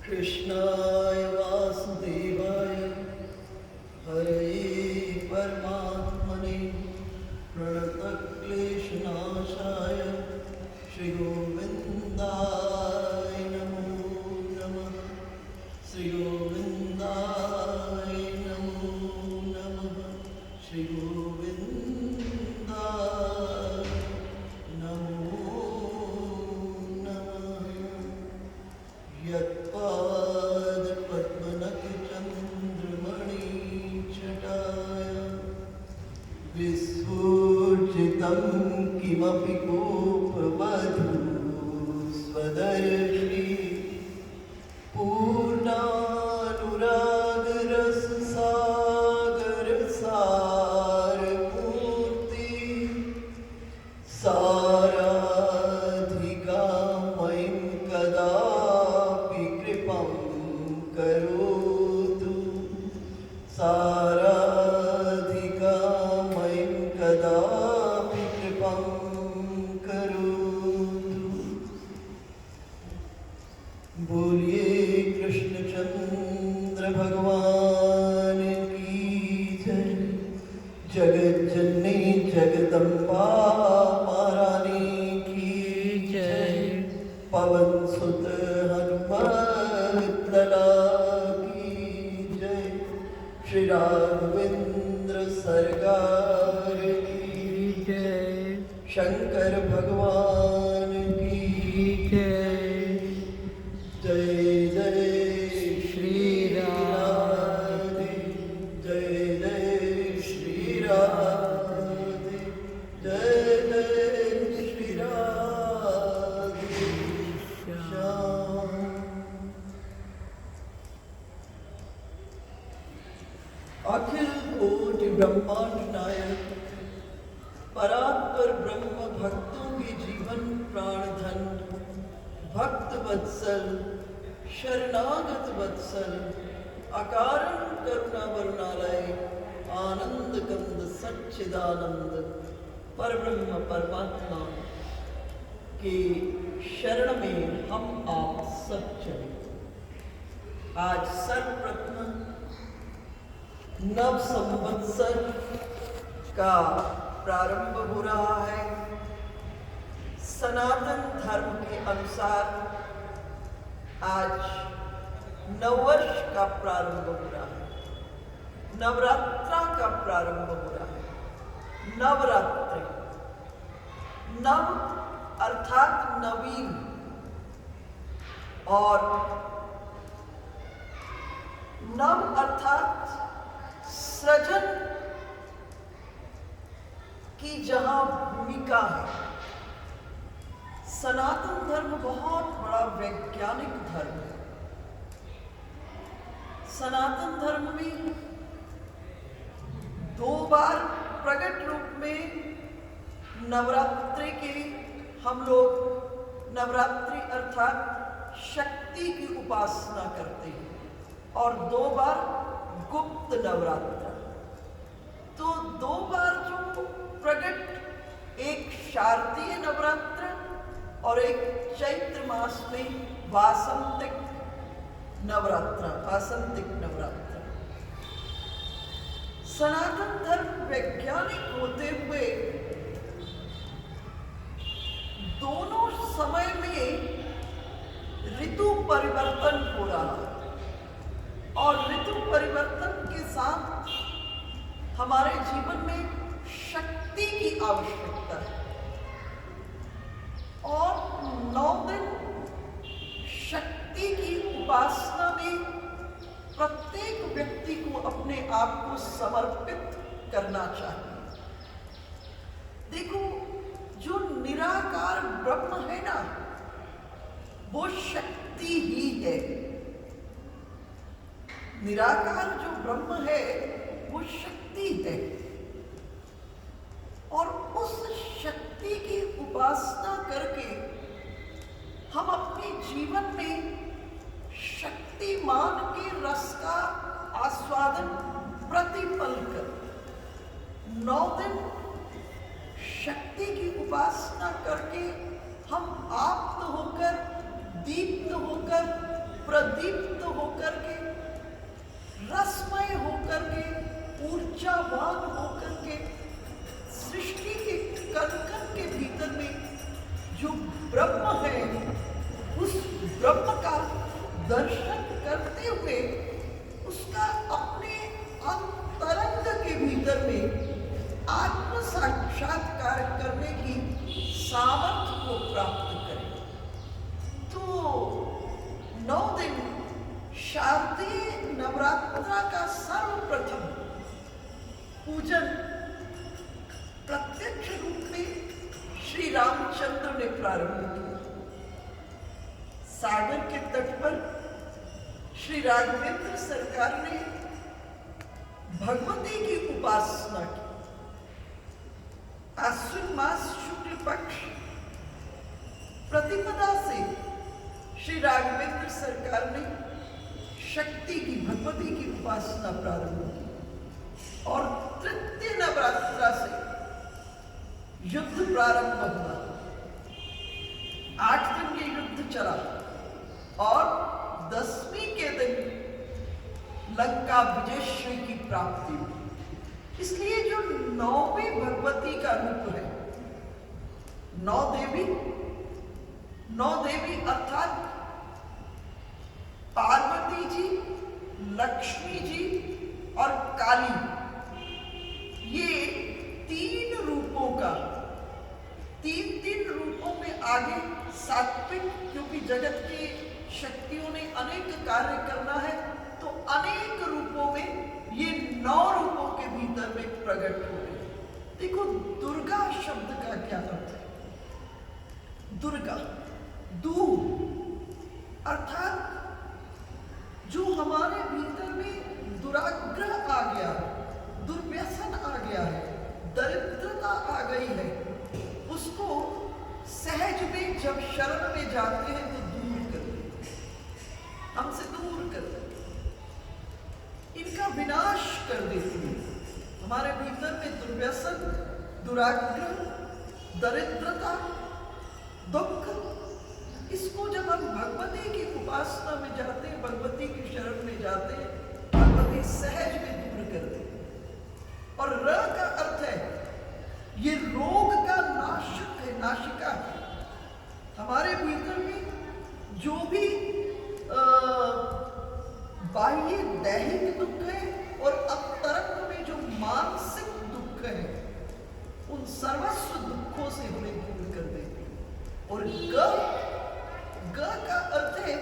कृष्णाय वासुदेवाय हरे परमात्मने प्रणतक्लेशनाशाय श्रीगोविन्दाय नमो नमः। श्रीगोविन्दाय नमो नमः। श्रीगोविन्दाय नमो नमः। यत्पादपद्मनखचन्द्रमणिच्छटाय विस्फुजितं किमपि कोपवधू स्वदर्शी पूर्णानुरागरससागरसारमूर्ति साराधिका मयि कदापि कृपां करोतु। साराधिका मयि कदापि कृपां करोतु। बोलिए कृष्णचंद्र भगवान की जय। जगत जननी जगदम्बा महारानी की जय। पवन सुत हनुमत लला की जय। श्री राघवेंद्र सरकार की जय। शंकर भगवान की जय। जय जय श्री राधे। जय जय श्री राधे। जय जय श्री राधे श्याम। अखिल कोटि ब्रह्मांड नायक परात्पर ब्रह्म भक्तों के जीवन प्राणधन भक्त वत्सल शरणागत वत्सल अकारण करुणा वरुणालय आनंद कंद सच्चिदानंद परब्रह्म परमात्मा के शरण में हम आप सब चले। आज सर्वप्रथम नव संवत्सर का प्रारंभ हो रहा है। सनातन धर्म के अनुसार आज नववर्ष का प्रारंभ हो रहा है। नवरात्रा का प्रारंभ हो रहा है। नवरात्रि नव अर्थात नवीन और नव अर्थात सृजन की जहां भूमिका है। सनातन धर्म बहुत बड़ा वैज्ञानिक धर्म है। सनातन धर्म में 2 बार प्रकट रूप में नवरात्रि के हम लोग नवरात्रि अर्थात शक्ति की उपासना करते हैं और 2 बार गुप्त नवरात्र। तो 2 बार जो प्रकट, एक शारदीय नवरात्र और एक चैत्र मास में वासंतिक नवरात्र। सनातन धर्म वैज्ञानिक होते हुए दोनों समय में ऋतु परिवर्तन हो रहा है और ऋतु परिवर्तन के साथ हमारे जीवन में शक्ति की आवश्यकता है और 9 दिन शक्ति की उपासना में प्रत्येक व्यक्ति को अपने आप को समर्पित करना चाहिए। देखो, जो निराकार ब्रह्म है ना, वो शक्ति ही है। निराकार जो ब्रह्म है वो शक्ति है और उस शक्ति की उपासना करके हम अपने जीवन में शक्तिमान के रस का आस्वादन प्रतिपल कर 9 दिन शक्ति की उपासना करके हम आप्त होकर, दीप्त होकर प्रदीप्त होकर के, रसमय होकर के, ऊर्जावान होकर के, सृष्टि के कण-कण के भीतर में जो ब्रह्म है, उस ब्रह्म का दर्शन करते हुए उसका अपने अंतरंग के भीतर में आत्म साक्षात्कार करने की सामर्थ्य को प्राप्त करें। तो 9 दिन शारदीय नवरात्रा का सर्वप्रथम पूजन प्रत्यक्ष रूप में श्री रामचंद्र ने प्रारंभ किया। सागर के तट पर श्री राघवेंद्र सरकार ने भगवती की उपासना की। आश्विन मास शुक्ल पक्ष प्रतिपदा से श्री राघवेंद्र सरकार ने शक्ति की, भगवती की उपासना प्रारंभ की और तृतीय नवरात्रा से युद्ध प्रारंभ हुआ। 8 दिन ये युद्ध चला और 10वीं के दिन लंका विजयश्री की प्राप्ति हुई। इसलिए जो 9वीं भगवती का रूप है, 9 देवी अर्थात पार्वती जी, लक्ष्मी जी और काली, ये 3 रूपों का, 3 रूपों में आगे सात्विक, क्योंकि जगत की शक्तियों ने अनेक कार्य करना है, तो अनेक रूपों में ये 9 रूपों के भीतर में प्रकट हो रहे। देखो दुर्गा शब्द का क्या अर्थ है? दुर्गा, दू अर्थात जो हमारे भीतर में दुराग्रह आ गया है, दुर्व्यसन आ गया है, दरिद्रता आ गई है, उसको सहज में जब शरण में जाते हैं तो दूर कर देते, हमसे दूर कर देते, इनका विनाश कर देती है। हमारे भीतर में दुर्व्यसन, दुराग्रह, दरिद्रता, दुख, इसको जब हम भगवती की उपासना में जाते हैं, भगवती की शरण में जाते हैं, भगवती सहज में दूर कर देती है। और र का अर्थ है ये रोग का नाशक है, नाशिका है। हमारे भीतर में जो भी बाह्य दैहिक दुख है और अंतरंग में जो मानसिक दुख है, उन सर्वस्व दुखों से हमें दूर कर देती है। और ग का अर्थ है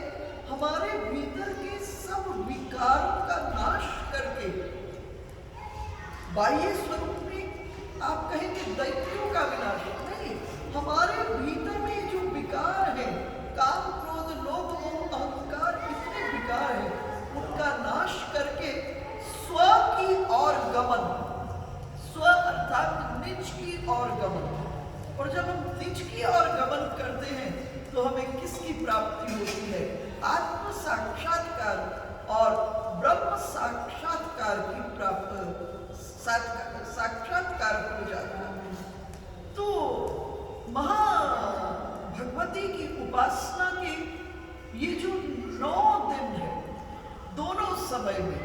हमारे भीतर के सब विकारों का नाश करके, बाह्य स्वरूप में आप कहेंगे दैत्यों का विनाश नहीं, हमारे भीतर में जो विकार है, काम, क्रोध, लोभ, मोह, अहंकार, इतने विकार है, उनका नाश करके स्व की ओर गमन, स्व अर्थात निज की ओर गमन। और जब हम निज की ओर गमन करते हैं तो हमें किसकी प्राप्ति होती है? आत्म साक्षात्कार और ब्रह्म साक्षात्कार की साक्षात्कार हो जाता है। तो भगवती की उपासना के ये जो 9 दिन है, दोनों समय में,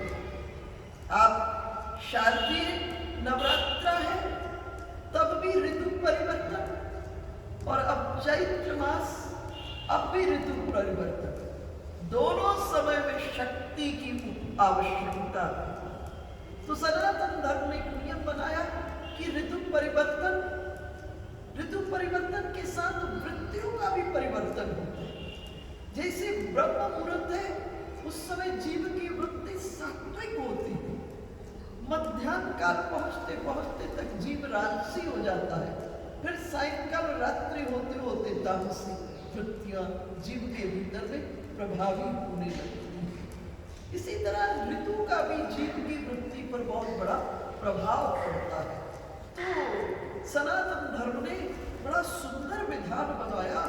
आप शारदीय नवरात्रा है तब भी ऋतु परिवर्तन, और अब चैत्र मास, अब भी ऋतु परिवर्तन, दोनों समय में शक्ति की आवश्यकता है। तो सनातन धर्म ने एक नियम बनाया कि ऋतु परिवर्तन के साथ वृत्तियों का भी परिवर्तन होता है। जैसे ब्रह्म मुहूर्त है, उस समय जीव की वृत्ति सात्विक होती है, मध्याह्न काल पहुंचते पहुंचते तक जीव राजसी हो जाता है, फिर सायंकाल रात्रि होते होते तामसी वृत्तियां जीव के भीतर में प्रभावी होने लगती हैं। इसी तरह ऋतु का भी जीव की वृत्ति पर बहुत बड़ा प्रभाव पड़ता है। तो सनातन धर्म ने बड़ा सुंदर विधान बनाया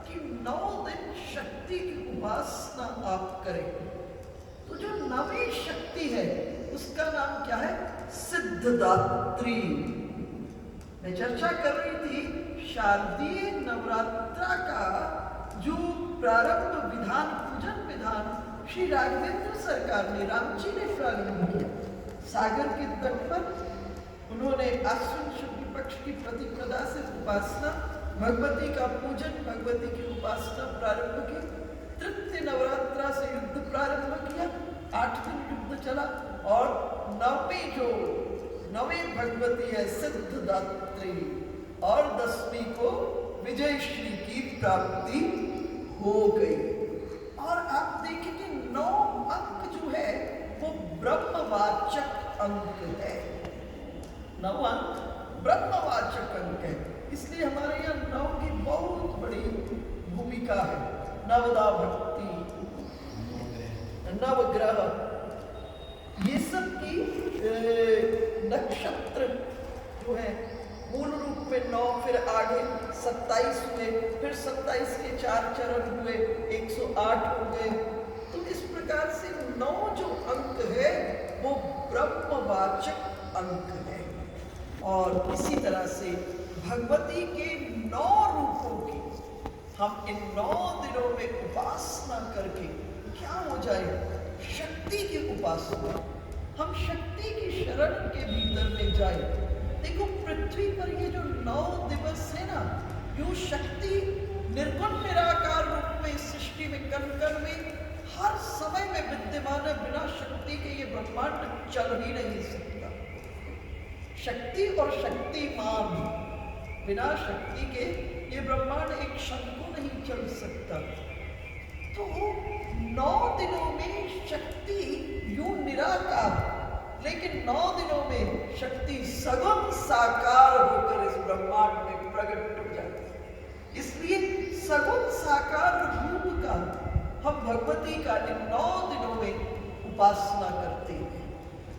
कि 9 दिन शक्ति की उपासना आप करें। तो जो 9वीं शक्ति है उसका नाम क्या है? सिद्धदात्री। मैं चर्चा कर रही थी शारदीय नवरात्रा का जो प्रारंभ विधान, पूजन विधान श्री राघवेंद्र सरकार ने, राम जी ने प्रारंभ किया। सागर के तट पर उन्होंने आश्विन शुक्ल पक्ष की प्रतिपदा से उपासना, भगवती का पूजन, भगवती की उपासना प्रारंभ की। तृतीय नवरात्रा से युद्ध प्रारंभ किया। 8 दिन युद्ध चला और नवी भगवती है सिद्धदात्री और 10वीं को विजयश्री की प्राप्ति हो गई। और आप देखेंगे 9 अंक जो है वो ब्रह्मवाचक अंक है। 9 अंक ब्रह्मवाचक अंक है, इसलिए हमारे यहाँ 9 की बहुत बड़ी भूमिका है। नवदा भक्ति, नवग्रह, ये सब की नक्षत्र जो है मूल रूप में 9, फिर आगे 27 हुए, फिर 27 के 4 चरण हुए, 108 हो गए। तो इस प्रकार से 9 जो अंक है वो ब्रह्मवाचक अंक है। और इसी तरह से भगवती के 9 रूपों की हम इन 9 दिनों में उपासना करके क्या हो जाए, शक्ति की उपासना, हम शक्ति की शरण के भीतर में जाए। देखो पृथ्वी पर ये जो 9 दिवस है ना, यूं शक्ति निर्गुण निराकार रूप में सृष्टि में कण कण में हर समय में विद्यमान है। बिना शक्ति के ये ब्रह्मांड चल ही नहीं सकता। शक्ति और शक्तिमान, बिना शक्ति के ये ब्रह्मांड एक क्षण को नहीं चल सकता। तो 9 दिनों में शक्ति यूं निराकार, लेकिन 9 दिनों में शक्ति सगुण साकार होकर इस ब्रह्मांड में प्रकट हो जाती है। इसलिए सगुण साकार रूप का हम भगवती का इन 9 दिनों में उपासना करते हैं।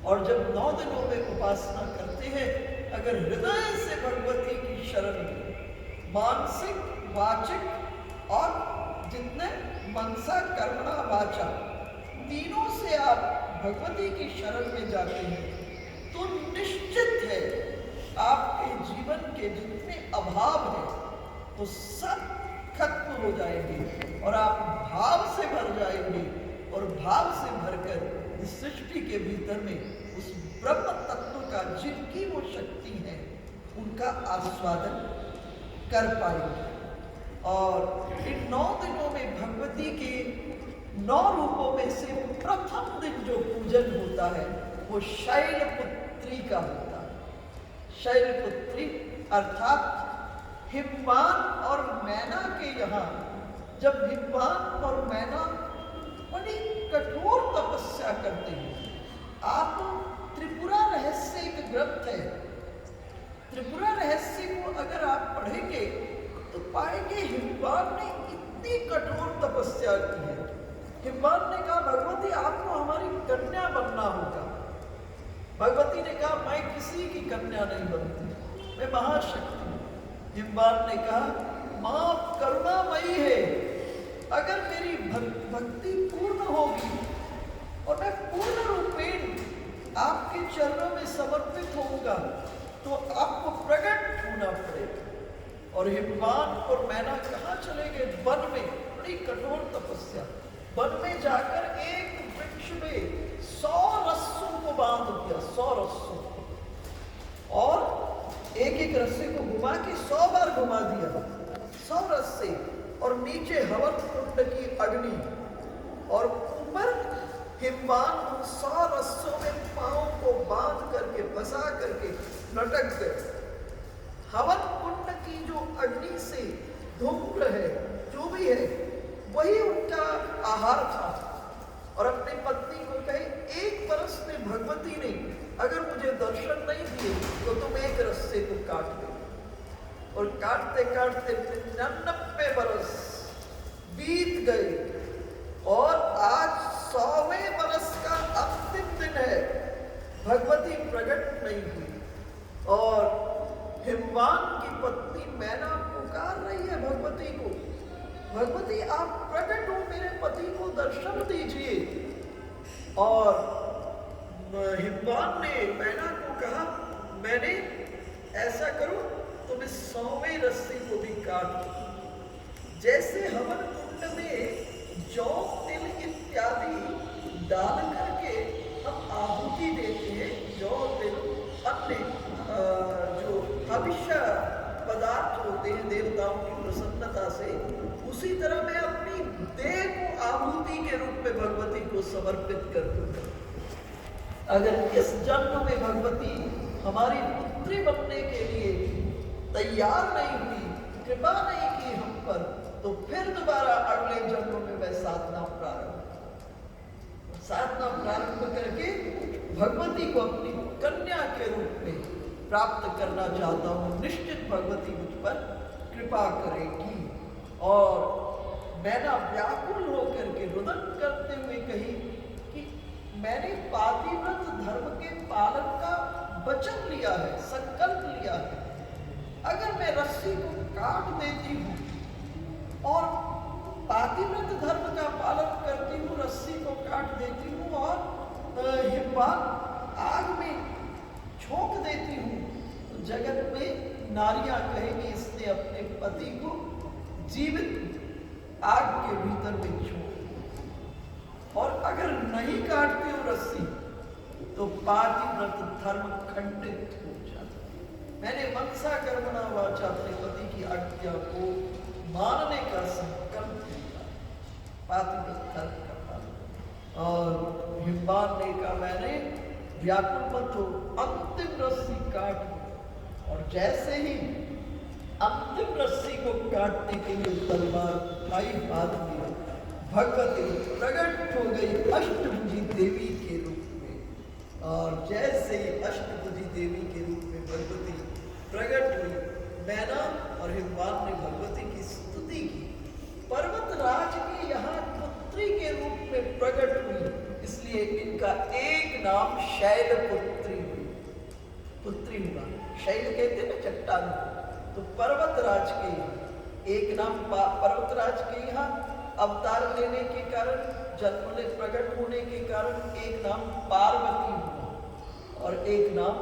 और जब 9 दिनों में उपासना करते हैं, अगर हृदय से भगवती की शरण में मानसिक, वाचिक और जितने मनसा कर्मणा वाचा तीनों से आप भगवती की शरण में जाते हैं, तो निश्चित है आपके जीवन के जितने अभाव हैं वो सब खत्म हो जाएंगे और आप भाव से भर जाएंगे। और भाव से भरकर इस सृष्टि के भीतर में उस ब्रह्म तत्व का, जिनकी वो शक्ति है, उनका आस्वादन कर पाएंगे। और इन 9 दिनों में भगवती के 9 रूपों में से प्रथम दिन जो पूजन होता है वो शैलपुत्री का होता है। शैलपुत्री अर्थात हिमवान और मैना के यहाँ, जब हिमवान और मैना बड़ी कठोर तपस्या करते हैं। आप त्रिपुरा रहस्य एक ग्रंथ है, त्रिपुरा रहस्य को अगर आप पढ़ेंगे तो पाएंगे हिमवान ने इतनी कठोर तपस्या की है। हिमवान ने कहा भगवती आपको हमारी कन्या बनना होगा। भगवती ने कहा मैं किसी की कन्या नहीं बनती, मैं महाशक्ति हूँ। हिमवान ने कहा मां करुणामयी है, अगर मेरी भक्ति पूर्ण होगी और मैं पूर्ण रूपेण आपके चरणों में समर्पित होऊंगा तो आपको प्रकट होना पड़ेगा। और हिमवान और मैना कहाँ चले गए, वन में, बड़ी कठोर तपस्या। वन में जाकर एक वृक्ष में 100 रस्सों को बांध दिया, 100 रस्सों, और एक रस्से को घुमा के 100 बार घुमा दिया, 100 रस्से, और नीचे हवन कुंड की अग्नि, और ऊपर हिमवान उन 100 रस्सों में पांव को बांध करके फंसा करके लटक गए। हवन कुंड की जो अग्नि से धूम्र है, जो भी है, वही उनका आहार था। और अपनी पत्नी को कहे 1 बरस में भगवती ने अगर मुझे दर्शन नहीं दिए तो तुम 1 रस्से को काट दो। और काटते काटते 99 बरस बीत गए और आज 100वें बरस का अंतिम दिन है, भगवती प्रकट नहीं हुई। और हिमवान की पत्नी मैना पुकार रही है भगवती को, भगवती आप प्रकट हो, मेरे पति को दर्शन दीजिए। और हिमवान ने मैना को कहा मैंने ऐसा करो तुम इस 100वें रस्सी को भी काट दो। जैसे हवन कुंड में जौ तिल इत्यादि डाल करके हम आहुति देते हैं, जौ तिल अन्य जो हविष्य पदार्थ होते हैं देवताओं की प्रसन्नता से, उसी तरह मैं अपनी देह को आहुति के रूप में भगवती को समर्पित कर दूंगा। अगर इस जन्म में भगवती हमारी पुत्री बनने के लिए तैयार नहीं हुई, कृपा नहीं की हम पर, तो फिर दोबारा अगले जन्म में मैं साधना प्रारंभ करके भगवती को अपनी कन्या के रूप में प्राप्त करना चाहता हूँ। निश्चित भगवती मुझ पर कृपा करेगी। और मैंने व्याकुल होकर के रुदन करते हुए कही कि मैंने पातिव्रत धर्म के पालन का वचन लिया है, संकल्प लिया है। अगर मैं रस्सी को काट देती हूँ और पातिव्रत धर्म का पालन करती हूँ, रस्सी को काट देती हूँ और हिब्बान आग में झोंक देती हूँ, तो जगत में नारियां कहेंगी इसने अपने पति को जीवित आग के भीतर में झोंक। और अगर नहीं काटती हूँ रस्सी तो पातिव्रत धर्म खंडित हो जाता है। मैंने मनसा कर्मणा वाचा अपने पति की आज्ञा को मानने का संकल्प किया, पातिव्रत धर्म का पालन। और हिब्बान ने कहा मैंने व्याकुल मत हो, अंतिम रस्सी काट। और जैसे ही अंतिम रस्सी को काटने के लिए तलवार उठाई हाथ में, भगवती प्रकट हो गई अष्टभुजी देवी के रूप में। और जैसे ही अष्टभुजी देवी के रूप में भगवती प्रकट हुई, मैना और हिब्बान ने भगवती की स्तुति की। पर्वतराज की यहाँ पुत्री के रूप में प्रकट हुई, इसलिए इनका एक नाम शैलपुत्री हुई। पुत्री हुआ, शैल कहते हैं चट्टान, तो पर्वतराज के यहाँ एक नाम, पर्वतराज के यहाँ अवतार लेने के कारण, जन्म ले प्रकट होने के कारण एक नाम पार्वती हुआ और एक नाम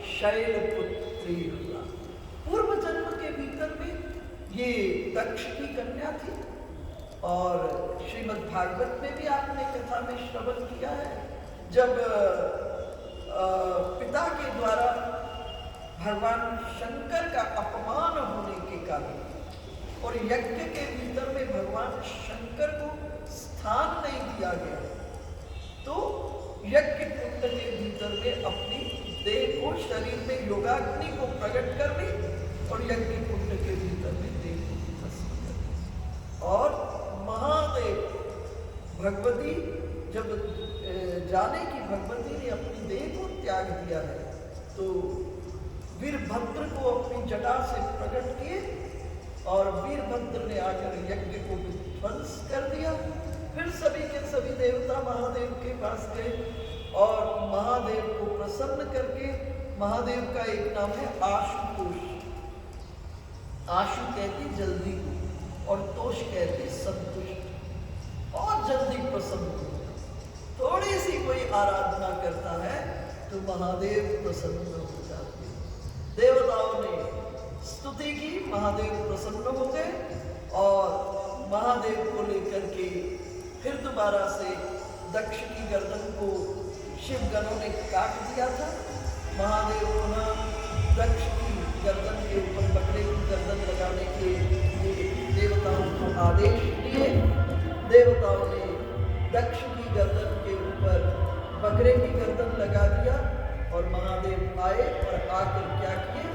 शैलपुत्री हुआ। पूर्व जन्म के भीतर में ये दक्ष की कन्या थी। और श्रीमद् भागवत में भी आपने कथा में श्रवण किया है, जब पिता के द्वारा भगवान शंकर का अपमान होने के कारण और यज्ञ के भीतर में भगवान शंकर को स्थान नहीं दिया गया, तो यज्ञ कुंड के भीतर में अपनी देह को, शरीर में योगाग्नि को प्रकट कर ली और यज्ञ कुंड के भीतर में देह को भस्म कर दी। और महादेव भगवती जब जाने की भगवती ने अपनी देह को त्याग दिया है, तो वीरभद्र को अपनी जटा से प्रकट किए और वीरभद्र ने आकर यज्ञ को ध्वंस कर दिया। फिर सभी के सभी देवता महादेव के पास गए और महादेव को प्रसन्न करके, महादेव का एक नाम है आशुतोष। आशु कहती जल्दी और तोष कहते संतुष्ट, और जल्दी प्रसन्न हो। थोड़ी सी कोई आराधना करता है तो महादेव प्रसन्न हो जाते हैं। देवताओं ने स्तुति की, महादेव प्रसन्न हो गए और महादेव को लेकर के फिर दोबारा से दक्ष की गर्दन को शिवगणों ने काट दिया था। महादेव पुनः दक्ष की गर्दन के ऊपर बकरे की गर्दन लगाने के लिए देवताओं को आदेश दिए। देवताओं ने दक्ष की गर्दन के ऊपर बकरे की गर्दन लगा दिया और महादेव आए और आकर क्या किए,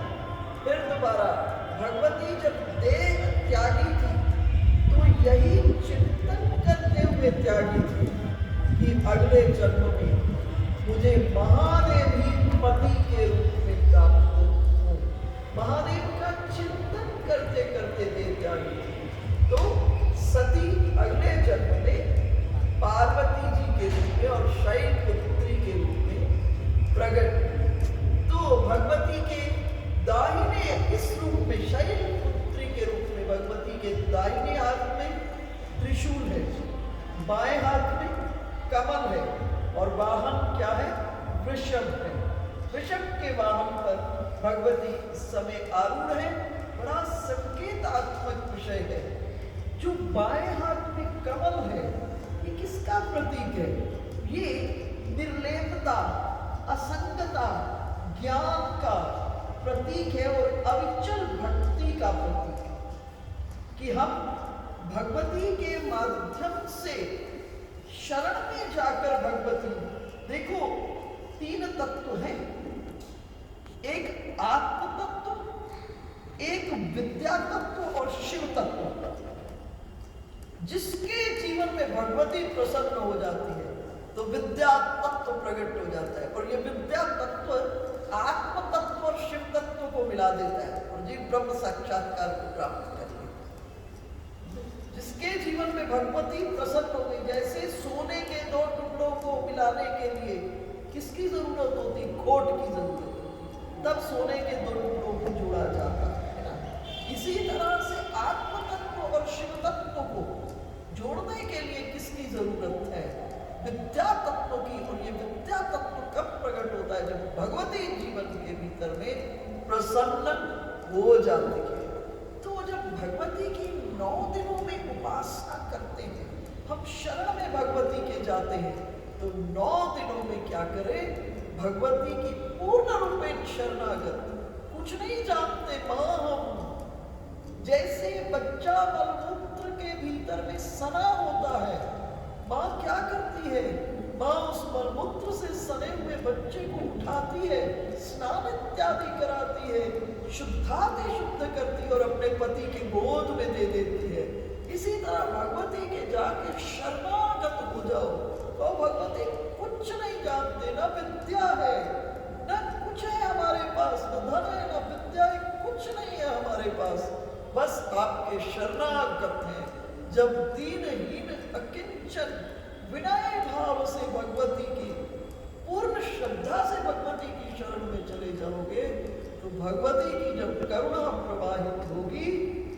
फिर दोबारा भगवती जब देह त्यागी थी तो यही चिंतन करते हुए त्यागी थी कि अगले जन्म में मुझे महादेव ही पति के रूप में प्राप्त हो। महादेव का चिंतन करते करते देह त्यागी थी। तो सती अगले जन्म में पार्वती जी के रूप में और शैलपुत्री के रूप में प्रकट हुई। तो भगवती के दाहिने इस रूप में, शैलपुत्री के रूप में, भगवती के दाहिने हाथ में त्रिशूल है, बाएं हाथ में कमल है और वाहन क्या है, वृषभ है। वृषभ के वाहन पर भगवती इस समय आरूढ़ है। बड़ा संकेतात्मक विषय है। जो बाएं हाथ में कमल है, ये किसका प्रतीक है? ये निर्लेपता, असंगता, ज्ञान का प्रतीक है और अविचल भक्ति का प्रतीक है कि हम भगवती के माध्यम से शरण में जाकर भगवती, देखो तीन तत्व हैं, एक आत्म तत्व, एक विद्या तत्व और शिव तत्व। जिसके जीवन में भगवती प्रसन्न हो जाती है तो विद्या तत्व प्रकट हो जाता है और ये विद्या तत्व आत्म तत्व और शिव तत्व को मिला देता है और जीव ब्रह्म साक्षात्कार को प्राप्त करते हैं। जिसके जीवन में भगवती प्रसन्न हो गई, जैसे सोने के दो टुकड़ों को मिलाने के लिए किसकी जरूरत होती? खोट की जरूरत होती, तब सोने के दो टुकड़ों को जोड़ा जाता है ना। इसी तरह से आत्म तत्व और शिव तत्व को जोड़ने के लिए किसकी जरूरत है? विद्या तत्व की। और ये विद्या तत्व कब प्रकट होता है? जब भगवती जीवन के भीतर में प्रसन्न हो जाती है। तो जब भगवती की 9 दिनों में उपासना करते हैं, हम शरण में भगवती के जाते हैं, तो 9 दिनों में क्या करें? भगवती की पूर्ण रूपेण शरणागत, कुछ नहीं जानते मां हम। जैसे बच्चा मलमूत्र के भीतर में सना होता है, मां क्या करती है? मां उस मलमूत्र से सने हुए बच्चे को उठाती है, स्नान इत्यादि कराती है, शुद्धादि शुद्ध करती है और अपने पति के गोद में दे देती है। इसी तरह भगवती के जाके शरणागत हो जाओ। तो भगवती कुछ नहीं जानते, न विद्या है, न कुछ है हमारे पास, न धन है, न विद्या है, कुछ नहीं है हमारे पास, बस आपके शरणागत हैं। जब दीनहीन अकिंचन विनय भाव से भगवती की पूर्ण श्रद्धा से भगवती की शरण में चले जाओगे, तो भगवती की जब करुणा प्रवाहित होगी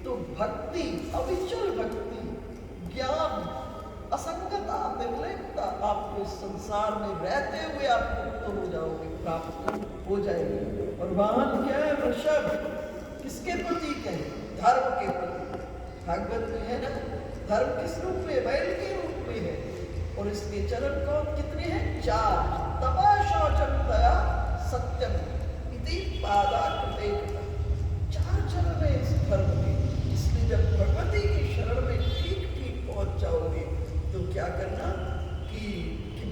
तो भक्ति, अविचल भक्ति, ज्ञान, असंगता, निर्लेपता आपको इस संसार में रहते हुए आप मुक्त हो जाओगे, प्राप्त हो जाएगी। और वाहन क्या है? वृषभ। किसके प्रतीक है? धर्म के प्रतीक। भागवत में है ना, धर्म किस रूप में? बैल के रूप में है। और इसके चरण कौन कितने हैं? 4। तपा शौचम दया सत्यम इति पादा कृते। 4 चरण है इस धर्म के। इसलिए जब भगवती की शरण में ठीक ठीक पहुंच जाओगे तो क्या करना कि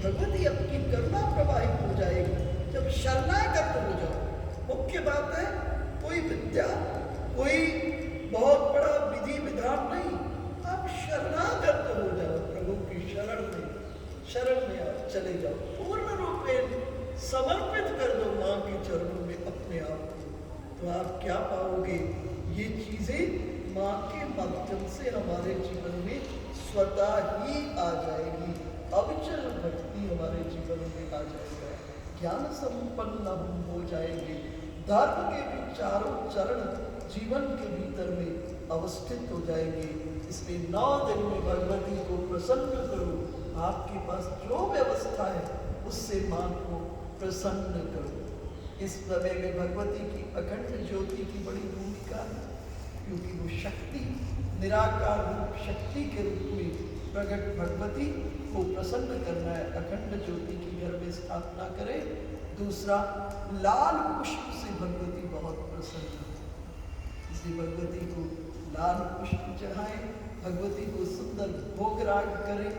भगवती अपनी करुणा प्रवाहित हो जाएगी। जब शरणागत हो जाओ, मुख्य बात है कोई विद्या, कोई बहुत बड़ा विधि विधान नहीं, आप शरणागत हो जाओ प्रभु की शरण में आप चले जाओ, पूर्ण रूप में समर्पित कर दो मां के चरणों में अपने आप को, तो आप क्या पाओगे? ये चीजें मां के माध्यम से हमारे जीवन में स्वतः ही आ जाएगी। अविचल भक्ति हमारे जीवन में आ जाएगा, ज्ञान संपन्न हम हो जाएंगे। धर्म के भी 4 चरण जीवन के भीतर में अवस्थित हो जाएंगे। इसलिए 9 दिन में भगवती को प्रसन्न करो। आपके पास जो व्यवस्था है उससे मां को प्रसन्न करो। इस समय में भगवती की अखंड ज्योति की बड़ी भूमिका है, क्योंकि वो शक्ति, निराकार रूप शक्ति के रूप में प्रकट भगवती को प्रसन्न करना है। अखंड ज्योति की घर में स्थापना करें। दूसरा, लाल पुष्प से भगवती बहुत प्रसन्न है, इसलिए भगवती को लाल पुष्प चढ़ाएं, भगवती को सुंदर भोग राग करें,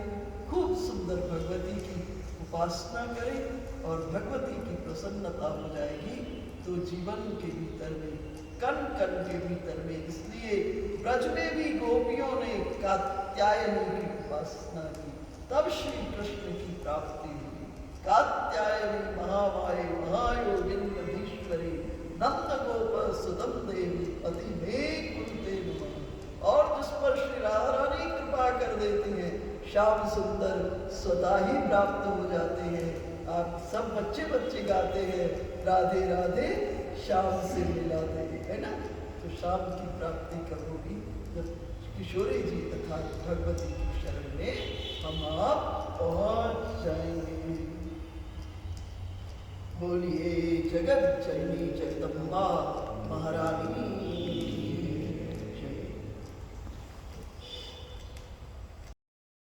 खूब सुंदर भगवती की उपासना करें और भगवती की प्रसन्नता हो जाएगी। तो जीवन के भीतर में, कण कण के भीतर में, इसलिए ब्रज में भी गोपियों ने कात्यायनी की उपासना की, तब श्री कृष्ण की प्राप्ति हुई। कात्यायनी महामाये महायोगिन्वधीश्वरी नंद गोप सुदम देवी पति में कुंते नमः। और जिस पर श्री राधा रानी कृपा कर देती है, श्याम सुंदर स्वतः ही प्राप्त हो जाते हैं। आप सब बच्चे गाते हैं, राधे राधे श्याम से मिलाते हैं, है ना। तो श्याम की प्राप्ति कब होगी? जब किशोरी जी तथा भगवती की शरण में हम आप पहुंच जाएंगे। बोलिए जगत जननी जगदम्बा महारानी